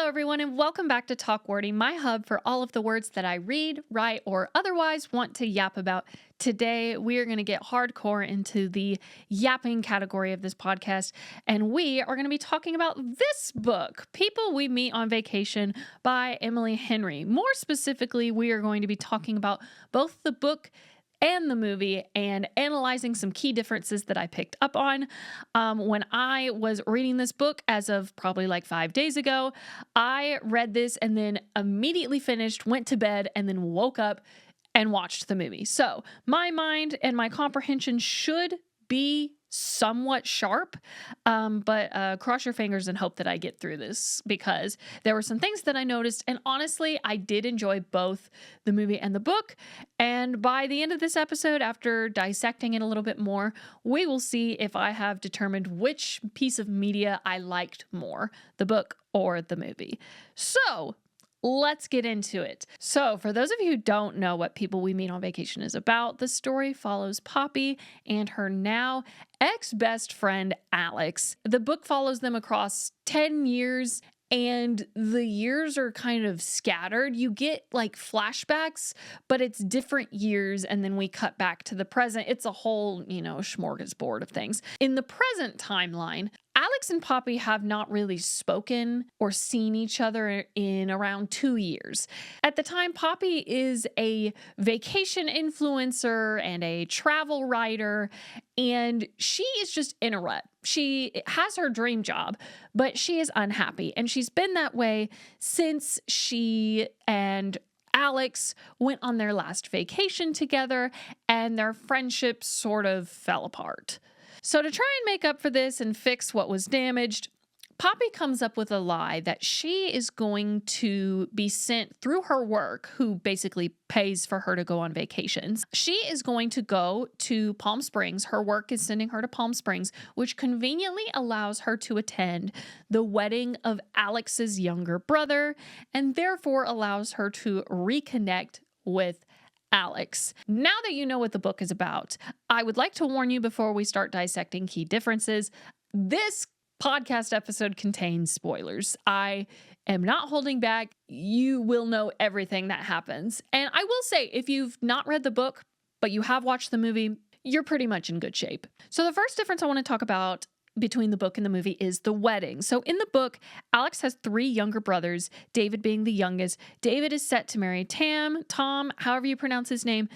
Hello, everyone, and welcome back to Talk Wordy, my hub for all of the words that I read, write, or otherwise want to yap about. Today, we are going to get hardcore into the yapping category of this podcast, and we are going to be talking about this book, People We Meet on Vacation by Emily Henry. More specifically, we are going to be talking about both the book and the movie and analyzing some key differences that I picked up on. When I was reading this book as of probably like 5 days ago, I read this and then immediately finished, went to bed, and then woke up and watched the movie. So my mind and my comprehension should be somewhat sharp, but cross your fingers and hope that I get through this, because there were some things that I noticed, and honestly, I did enjoy both the movie and the book. And by the end of this episode, after dissecting it a little bit more, we will see if I have determined which piece of media I liked more, the book or the movie. So let's get into it. So, for those of you who don't know what People We Meet on Vacation is about, the story follows Poppy and her now ex-best friend, Alex. The book follows them across 10 years, and the years are kind of scattered. You get like flashbacks, but it's different years, and then we cut back to the present. It's a whole, smorgasbord of things. In the present timeline, Alex and Poppy have not really spoken or seen each other in around 2 years. At the time, Poppy is a vacation influencer and a travel writer, and she is just in a rut. She has her dream job, but she is unhappy, and she's been that way since she and Alex went on their last vacation together, and their friendship sort of fell apart. So to try and make up for this and fix what was damaged, Poppy comes up with a lie that she is going to be sent through her work, who basically pays for her to go on vacations. She is going to go to Palm Springs. Her work is sending her to Palm Springs, which conveniently allows her to attend the wedding of Alex's younger brother, and therefore allows her to reconnect with Alex. Now that you know what the book is about, I would like to warn you before we start dissecting key differences. This podcast episode contains spoilers. I am not holding back. You will know everything that happens. And I will say, if you've not read the book, but you have watched the movie, you're pretty much in good shape. So the first difference I want to talk about between the book and the movie is the wedding. So in the book, Alex has 3 younger brothers, David being the youngest. David is set to marry Tom, however you pronounce his name,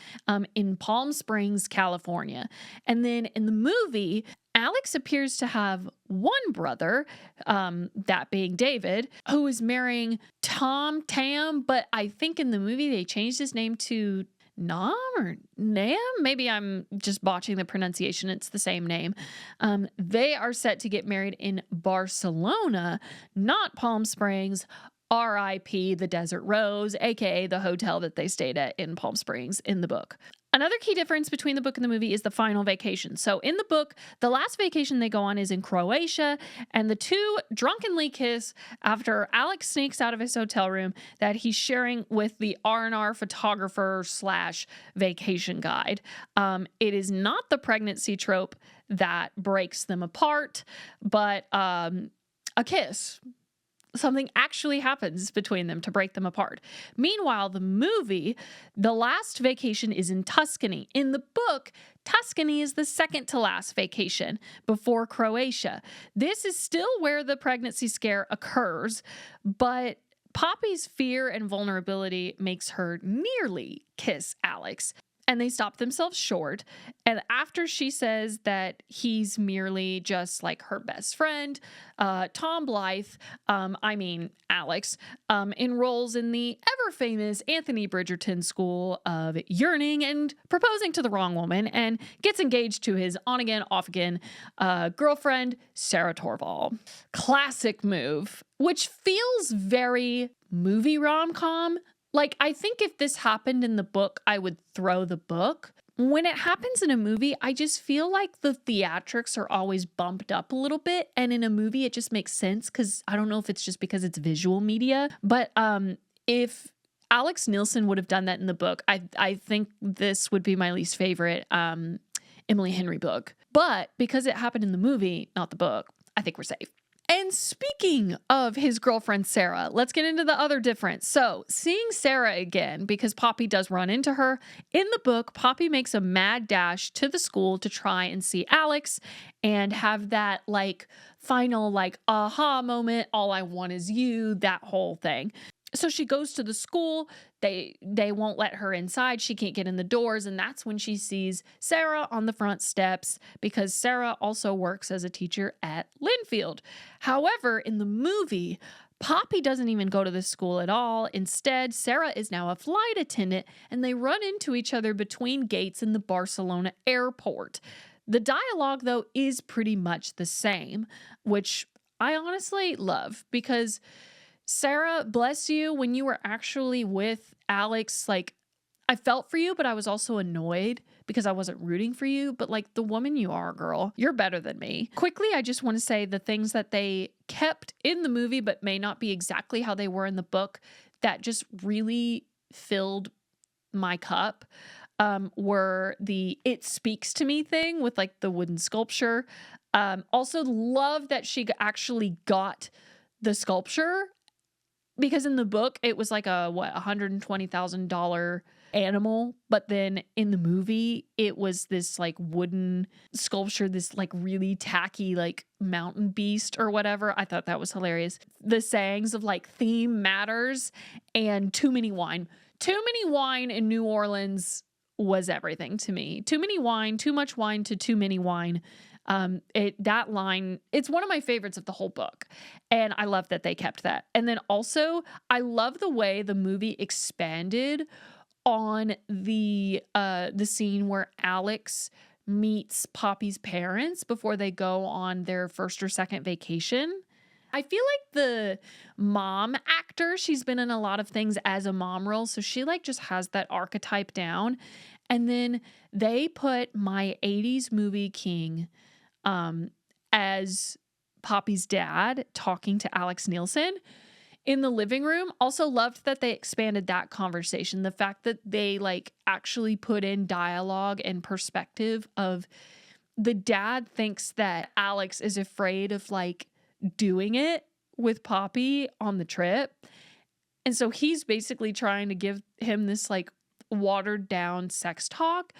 in Palm Springs, California. And then in the movie, Alex appears to have one brother, that being David, who is marrying Tam, but I think in the movie they changed his name to Nam or Nam? Maybe I'm just botching the pronunciation. It's the same name. They are set to get married in Barcelona, not Palm Springs. R.I.P. the Desert Rose, aka the hotel that they stayed at in Palm Springs in the book. Another key difference between the book and the movie is the final vacation. So in the book, the last vacation they go on is in Croatia, and the two drunkenly kiss after Alex sneaks out of his hotel room that he's sharing with the R&R photographer / vacation guide. It is not the pregnancy trope that breaks them apart, but a kiss. Something actually happens between them to break them apart. Meanwhile, the movie, the last vacation is in Tuscany. In the book, Tuscany is the second to last vacation before Croatia. This is still where the pregnancy scare occurs, but Poppy's fear and vulnerability makes her nearly kiss Alex. And they stop themselves short. And after she says that he's merely just like her best friend, Tom Blythe, Alex, enrolls in the ever-famous Anthony Bridgerton School of Yearning and Proposing to the Wrong Woman, and gets engaged to his on-again, off-again girlfriend, Sarah Torval. Classic move, which feels very movie rom-com. Like, I think if this happened in the book, I would throw the book. When it happens in a movie, I just feel like the theatrics are always bumped up a little bit. And in a movie, it just makes sense because I don't know if it's just because it's visual media. But if Alex Nielsen would have done that in the book, I think this would be my least favorite Emily Henry book. But because it happened in the movie, not the book, I think we're safe. And speaking of his girlfriend, Sarah, let's get into the other difference. So, seeing Sarah again, because Poppy does run into her, in the book, Poppy makes a mad dash to the school to try and see Alex and have that like final like aha moment, all I want is you, that whole thing. So she goes to the school. They won't let her inside. She can't get in the doors, and that's when she sees Sarah on the front steps because Sarah also works as a teacher at Linfield. However, in the movie, Poppy doesn't even go to the school at all. Instead, Sarah is now a flight attendant, and they run into each other between gates in the Barcelona airport. The dialogue, though, is pretty much the same, which I honestly love because Sarah, bless you, when you were actually with Alex, like, I felt for you, but I was also annoyed because I wasn't rooting for you. But, like, the woman you are, girl, you're better than me. Quickly, I just want to say the things that they kept in the movie, but may not be exactly how they were in the book, that just really filled my cup, were the "it speaks to me" thing with, like, the wooden sculpture. Also, love that she actually got the sculpture because in the book it was like a $120,000 animal, but then in the movie it was this like wooden sculpture, this like really tacky like mountain beast or whatever. I thought that was hilarious. The sayings of like theme matters and too many wine. Too many wine in New Orleans was everything to me. Too many wine, too much wine to too many wine. That line, it's one of my favorites of the whole book. And I love that they kept that. And then also, I love the way the movie expanded on the scene where Alex meets Poppy's parents before they go on their first or second vacation. I feel like the mom actor, she's been in a lot of things as a mom role, so she like just has that archetype down. And then they put my 80s movie king as Poppy's dad talking to Alex Nielsen in the living room. Also loved that they expanded that conversation. The fact that they like actually put in dialogue and perspective of the dad thinks that Alex is afraid of like doing it with Poppy on the trip. And so he's basically trying to give him this like watered down sex talk.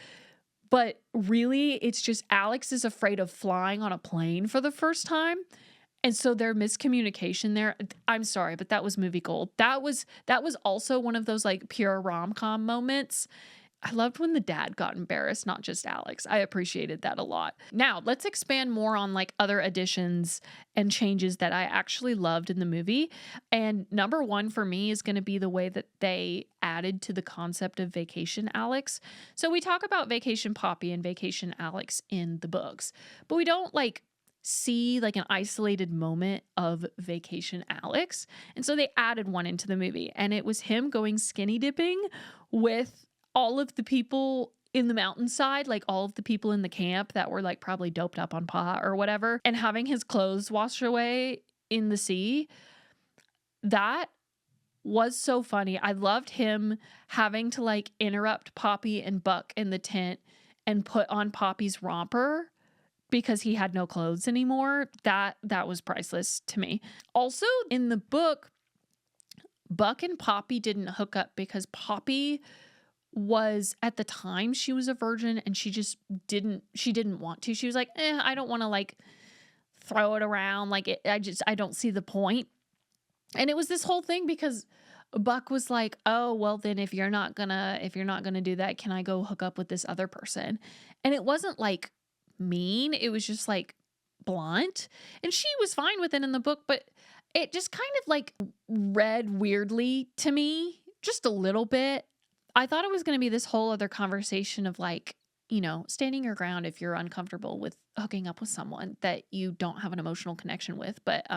But really, it's just Alex is afraid of flying on a plane for the first time. And so their miscommunication there, I'm sorry, but that was movie gold. That was also one of those like pure rom-com moments. I loved when the dad got embarrassed, not just Alex. I appreciated that a lot. Now, let's expand more on like other additions and changes that I actually loved in the movie. And number one for me is going to be the way that they added to the concept of Vacation Alex. So we talk about Vacation Poppy and Vacation Alex in the books, but we don't like see like an isolated moment of Vacation Alex. And so they added one into the movie, and it was him going skinny dipping with all of the people in the mountainside, like all of the people in the camp that were like probably doped up on pot or whatever, and having his clothes washed away in the sea. That was so funny. I loved him having to like interrupt Poppy and Buck in the tent and put on Poppy's romper because he had no clothes anymore. That was priceless to me. Also, in the book, Buck and Poppy didn't hook up because Poppy was, at the time, she was a virgin and she didn't want to. She was like, I don't want to like throw it around. Like I don't see the point. And it was this whole thing because Buck was like, oh, well then if you're not gonna do that, can I go hook up with this other person? And it wasn't like mean. It was just like blunt. And she was fine with it in the book, but it just kind of like read weirdly to me, just a little bit. I thought it was going to be this whole other conversation of like, you know, standing your ground if you're uncomfortable with hooking up with someone that you don't have an emotional connection with. But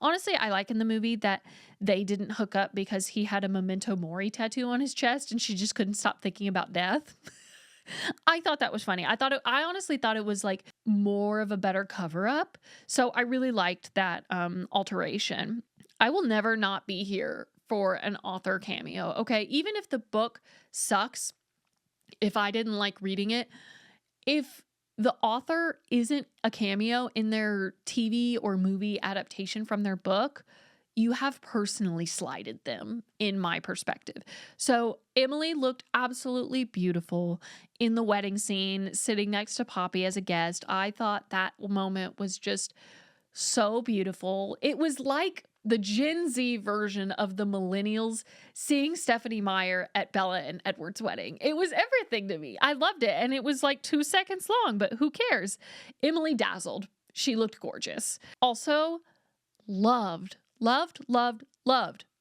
honestly, I like in the movie that they didn't hook up because he had a memento mori tattoo on his chest and she just couldn't stop thinking about death. I thought that was funny. I honestly thought it was like more of a better cover up. So I really liked that alteration. I will never not be here for an author cameo. Okay. Even if the book sucks, if I didn't like reading it, if the author isn't a cameo in their TV or movie adaptation from their book, you have personally slighted them, in my perspective. So Emily looked absolutely beautiful in the wedding scene, sitting next to Poppy as a guest. I thought that moment was just so beautiful. It was like the Gen Z version of the millennials seeing Stephanie Meyer at Bella and Edward's wedding. It was everything to me. I loved it. And it was like 2 seconds long, but who cares? Emily dazzled. She looked gorgeous. Also, loved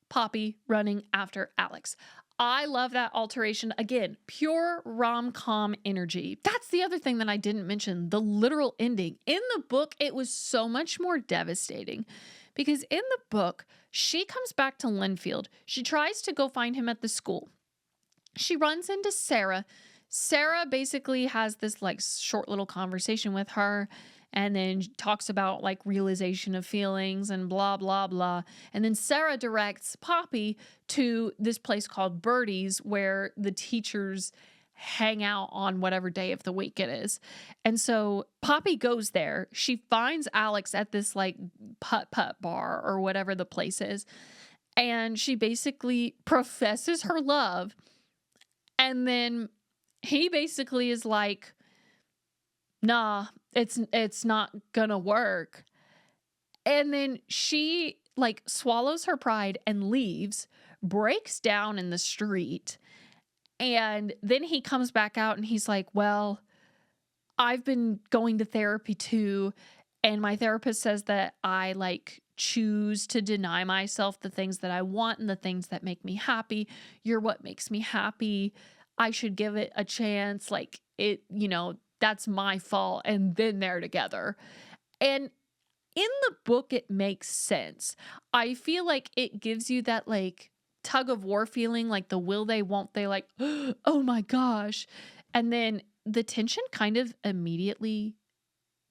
Poppy running after Alex. I love that alteration. Again, pure rom-com energy. That's the other thing that I didn't mention, the literal ending. In the book, it was so much more devastating because in the book, she comes back to Linfield. She tries to go find him at the school. She runs into Sarah. Sarah basically has this like short little conversation with her and then talks about like realization of feelings and blah, blah, blah. And then Sarah directs Poppy to this place called Birdie's where the teachers hang out on whatever day of the week it is. And so Poppy goes there. She finds Alex at this like putt-putt bar or whatever the place is. And she basically professes her love. And then he basically is like, nah, it's not gonna work. And then she like swallows her pride and leaves, breaks down in the street. And then he comes back out and he's like, well, I've been going to therapy too. And my therapist says that I like choose to deny myself the things that I want and the things that make me happy. You're what makes me happy. I should give it a chance. Like it, that's my fault. And then they're together. And in the book, it makes sense. I feel like it gives you that like tug of war feeling, like the will they, won't they, like, oh my gosh. And then the tension kind of immediately,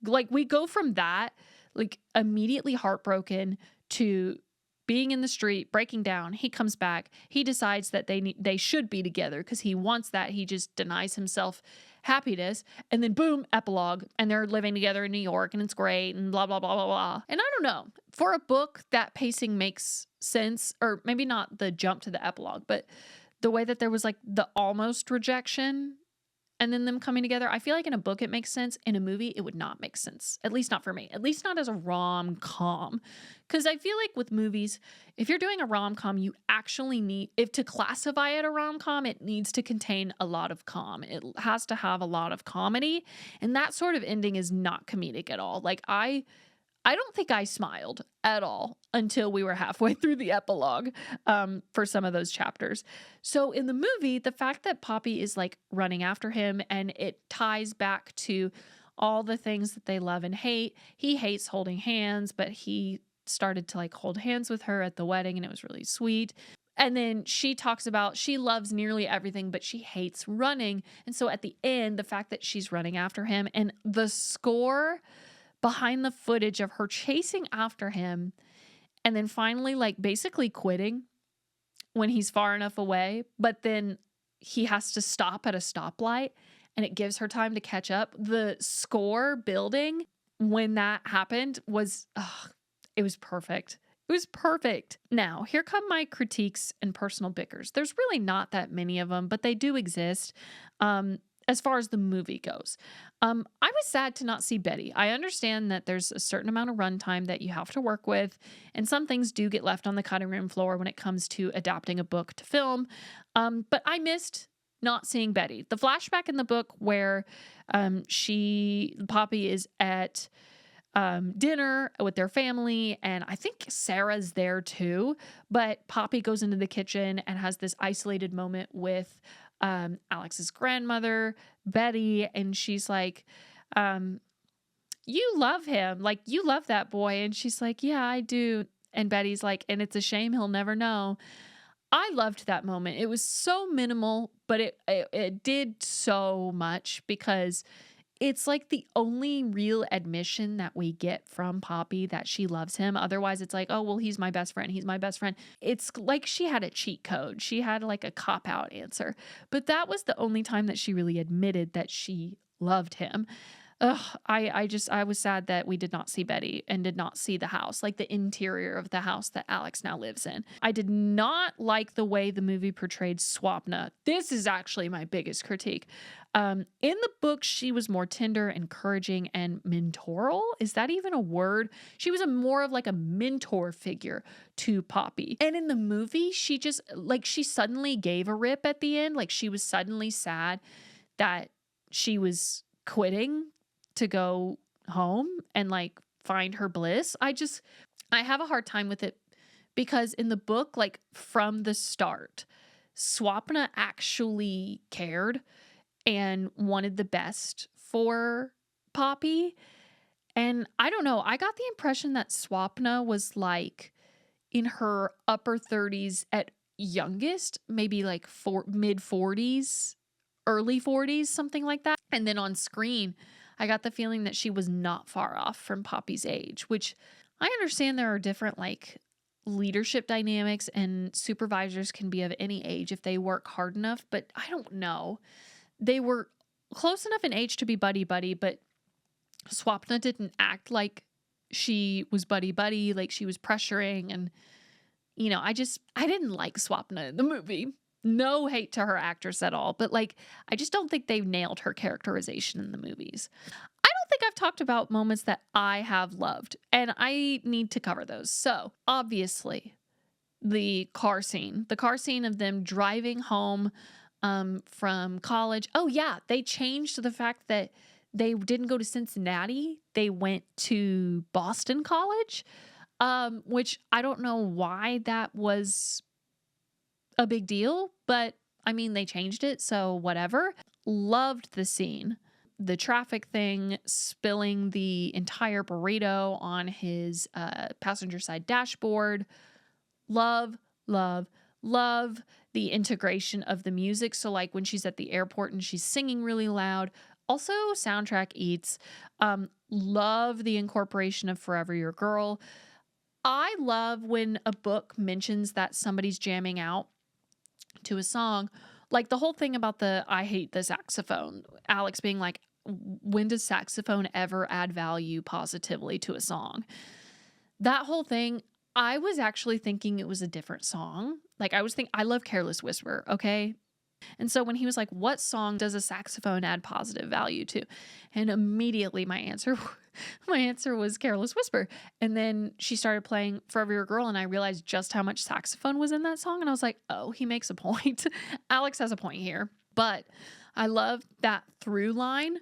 like we go from that, like immediately heartbroken to being in the street, breaking down. He comes back. He decides that they should be together because he wants that. He just denies himself happiness. And then boom, epilogue. And they're living together in New York and it's great and blah, blah, blah, blah, blah. And I don't know. For a book, that pacing makes sense. Or maybe not the jump to the epilogue, but the way that there was like the almost rejection and then them coming together. I feel like in a book it makes sense. In a movie, it would not make sense. At least not for me. At least not as a rom-com. Because I feel like with movies, if you're doing a rom-com, you actually need, if to classify it a rom-com, it needs to contain a lot of It has to have a lot of comedy. And that sort of ending is not comedic at all. Like I don't think I smiled at all until we were halfway through the epilogue for some of those chapters. So in the movie, the fact that Poppy is like running after him and it ties back to all the things that they love and hate. He hates holding hands, but he started to like hold hands with her at the wedding and it was really sweet. And then she talks about she loves nearly everything, but she hates running. And so at the end, the fact that she's running after him and the score behind the footage of her chasing after him and then finally like basically quitting when he's far enough away, but then he has to stop at a stoplight and it gives her time to catch up. The score building when that happened was, it was perfect. It was perfect. Now, here come my critiques and personal bickers. There's really not that many of them, but they do exist. As far as the movie goes, I was sad to not see Betty. I understand that there's a certain amount of runtime that you have to work with, and some things do get left on the cutting room floor when it comes to adapting a book to film. But I missed not seeing Betty. The flashback in the book where Poppy is at dinner with their family, and I think Sarah's there too, but Poppy goes into the kitchen and has this isolated moment with Alex's grandmother, Betty, and she's like, you love him, like you love that boy. And she's like, yeah, I do. And Betty's like, and it's a shame he'll never know. I loved that moment. It was so minimal, but it did so much because it's like the only real admission that we get from Poppy that she loves him. Otherwise, it's like, oh, well, he's my best friend. He's my best friend. It's like she had a cheat code. She had like a cop-out answer. But that was the only time that she really admitted that she loved him. Ugh, I was sad that we did not see Betty and did not see the house, like the interior of the house that Alex now lives in. I did not like the way the movie portrayed Swapna. This is actually my biggest critique. In the book, she was more tender, encouraging, and mentoral. Is that even a word? She was a more of like a mentor figure to Poppy. And in the movie, she just like she suddenly gave a rip at the end. Like she was suddenly sad that she was quitting to go home and like find her bliss. I have a hard time with it because in the book, like from the start, Swapna actually cared and wanted the best for Poppy. And I don't know, I got the impression that Swapna was like in her upper 30s at youngest, maybe like mid 40s, early 40s, something like that. And then on screen, I got the feeling that she was not far off from Poppy's age, which I understand there are different like leadership dynamics and supervisors can be of any age if they work hard enough, but I don't know. They were close enough in age to be buddy buddy, but Swapna didn't act like she was buddy buddy, like she was pressuring. And, I didn't like Swapna in the movie. No hate to her actress at all, but like, I just don't think they've nailed her characterization in the movies. I don't think I've talked about moments that I have loved, and I need to cover those. So, obviously, the car scene of them driving home from college. Oh, yeah, they changed the fact that they didn't go to Cincinnati, they went to Boston College, which I don't know why that was a big deal, but I mean, they changed it, so whatever. Loved the scene. The traffic thing, spilling the entire burrito on his passenger side dashboard. Love, love, love the integration of the music. So, like when she's at the airport and she's singing really loud. Also, soundtrack eats. Love the incorporation of Forever Your Girl. I love when a book mentions that somebody's jamming out to a song. Like the whole thing about the I hate the saxophone. Alex being like, when does saxophone ever add value positively to a song? That whole thing, I was actually thinking it was a different song. Like I love Careless Whisper, okay? And so when he was like, what song does a saxophone add positive value to? And immediately my answer my answer was Careless Whisper. And then she started playing Forever Your Girl and I realized just how much saxophone was in that song and I was like, "Oh, he makes a point." Alex has a point here. But I love that through line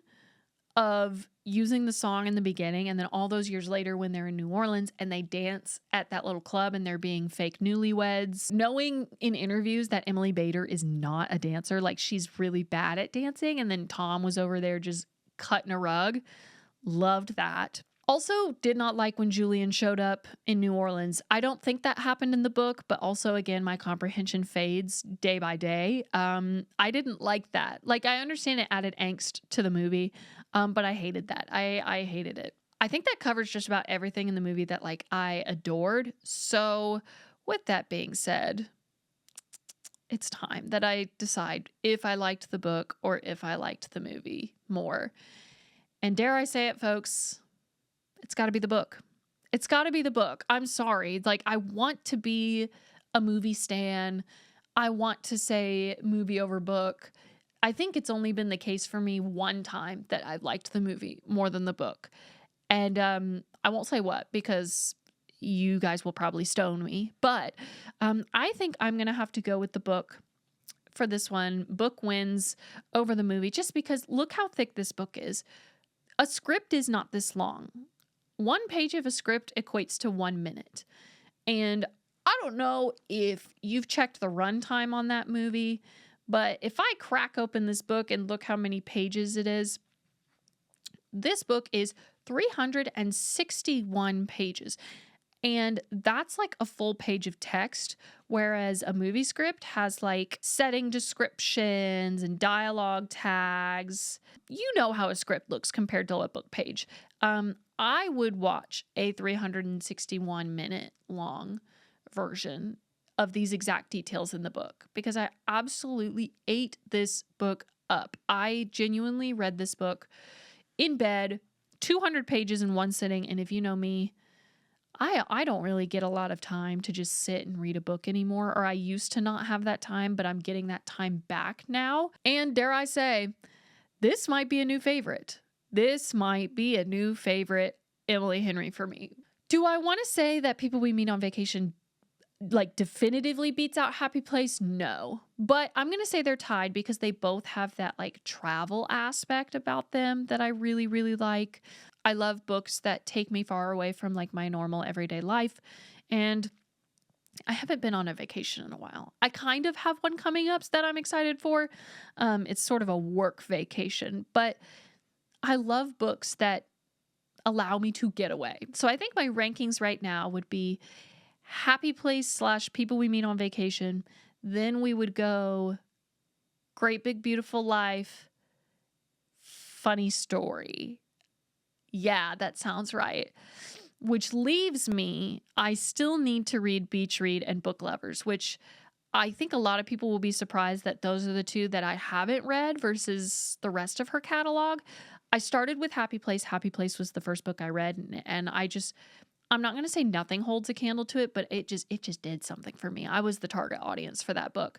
of using the song in the beginning and then all those years later when they're in New Orleans and they dance at that little club and they're being fake newlyweds. Knowing in interviews that Emily Bader is not a dancer, like she's really bad at dancing, and then Tom was over there just cutting a rug. Loved that. Also, did not like when Julian showed up in New Orleans. I don't think that happened in the book, but also, again, my comprehension fades day by day. I didn't like that. Like, I understand it added angst to the movie, but I hated that. I hated it. I think that covers just about everything in the movie that, like, I adored. So, with that being said, it's time that I decide if I liked the book or if I liked the movie more. And dare I say it, folks, it's got to be the book. It's got to be the book. I'm sorry. Like, I want to be a movie stan. I want to say movie over book. I think it's only been the case for me one time that I've liked the movie more than the book. And I won't say what because you guys will probably stone me. But I think I'm going to have to go with the book for this one. Book wins over the movie just because look how thick this book is. A script is not this long. One page of a script equates to 1 minute. And I don't know if you've checked the runtime on that movie, but if I crack open this book and look how many pages it is, this book is 361 pages. And that's like a full page of text, whereas a movie script has like setting descriptions and dialogue tags. You know how a script looks compared to a book page. I would watch a 361-minute long version of these exact details in the book because I absolutely ate this book up. I genuinely read this book in bed, 200 pages in one sitting. And if you know me, I don't really get a lot of time to just sit and read a book anymore, or I used to not have that time, but I'm getting that time back now. And dare I say, this might be a new favorite. This might be a new favorite Emily Henry for me. Do I want to say that People We Meet on Vacation like definitively beats out Happy Place? No. But I'm going to say they're tied because they both have that like travel aspect about them that I really, really like. I love books that take me far away from like my normal everyday life. And I haven't been on a vacation in a while. I kind of have one coming up that I'm excited for. It's sort of a work vacation, but I love books that allow me to get away. So I think my rankings right now would be Happy Place / People We Meet on Vacation. Then we would go Great Big Beautiful Life, Funny Story. Yeah, that sounds right. Which leaves me, I still need to read Beach Read and Book Lovers, which I think a lot of people will be surprised that those are the two that I haven't read versus the rest of her catalog. I started with Happy Place. Happy Place was the first book I read, and I'm not going to say nothing holds a candle to it, but it just did something for me. I was the target audience for that book.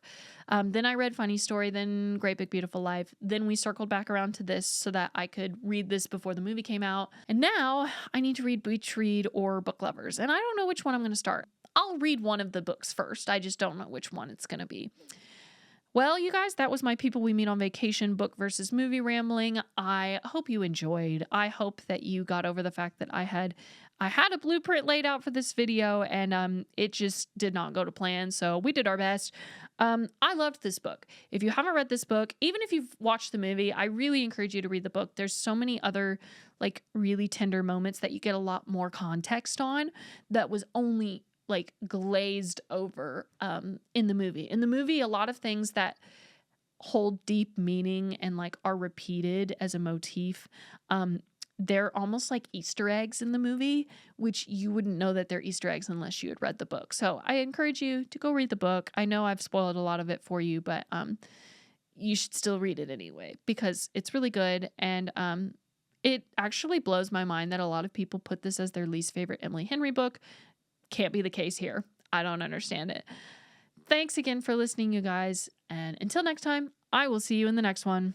Then I read Funny Story, then Great Big Beautiful Life. Then we circled back around to this so that I could read this before the movie came out. And now I need to read Beach Read or Book Lovers. And I don't know which one I'm going to start. I'll read one of the books first. I just don't know which one it's going to be. Well, you guys, that was my People We Meet on Vacation book versus movie rambling. I hope you enjoyed. I hope that you got over the fact that I had a blueprint laid out for this video and it just did not go to plan. So we did our best. I loved this book. If you haven't read this book, even if you've watched the movie, I really encourage you to read the book. There's so many other like really tender moments that you get a lot more context on that was only like glazed over in the movie. In the movie, a lot of things that hold deep meaning and like are repeated as a motif, they're almost like Easter eggs in the movie, which you wouldn't know that they're Easter eggs unless you had read the book. So I encourage you to go read the book. I know I've spoiled a lot of it for you, but you should still read it anyway because it's really good. And it actually blows my mind that a lot of people put this as their least favorite Emily Henry book. Can't be the case here. I don't understand it. Thanks again for listening, you guys. And until next time, I will see you in the next one.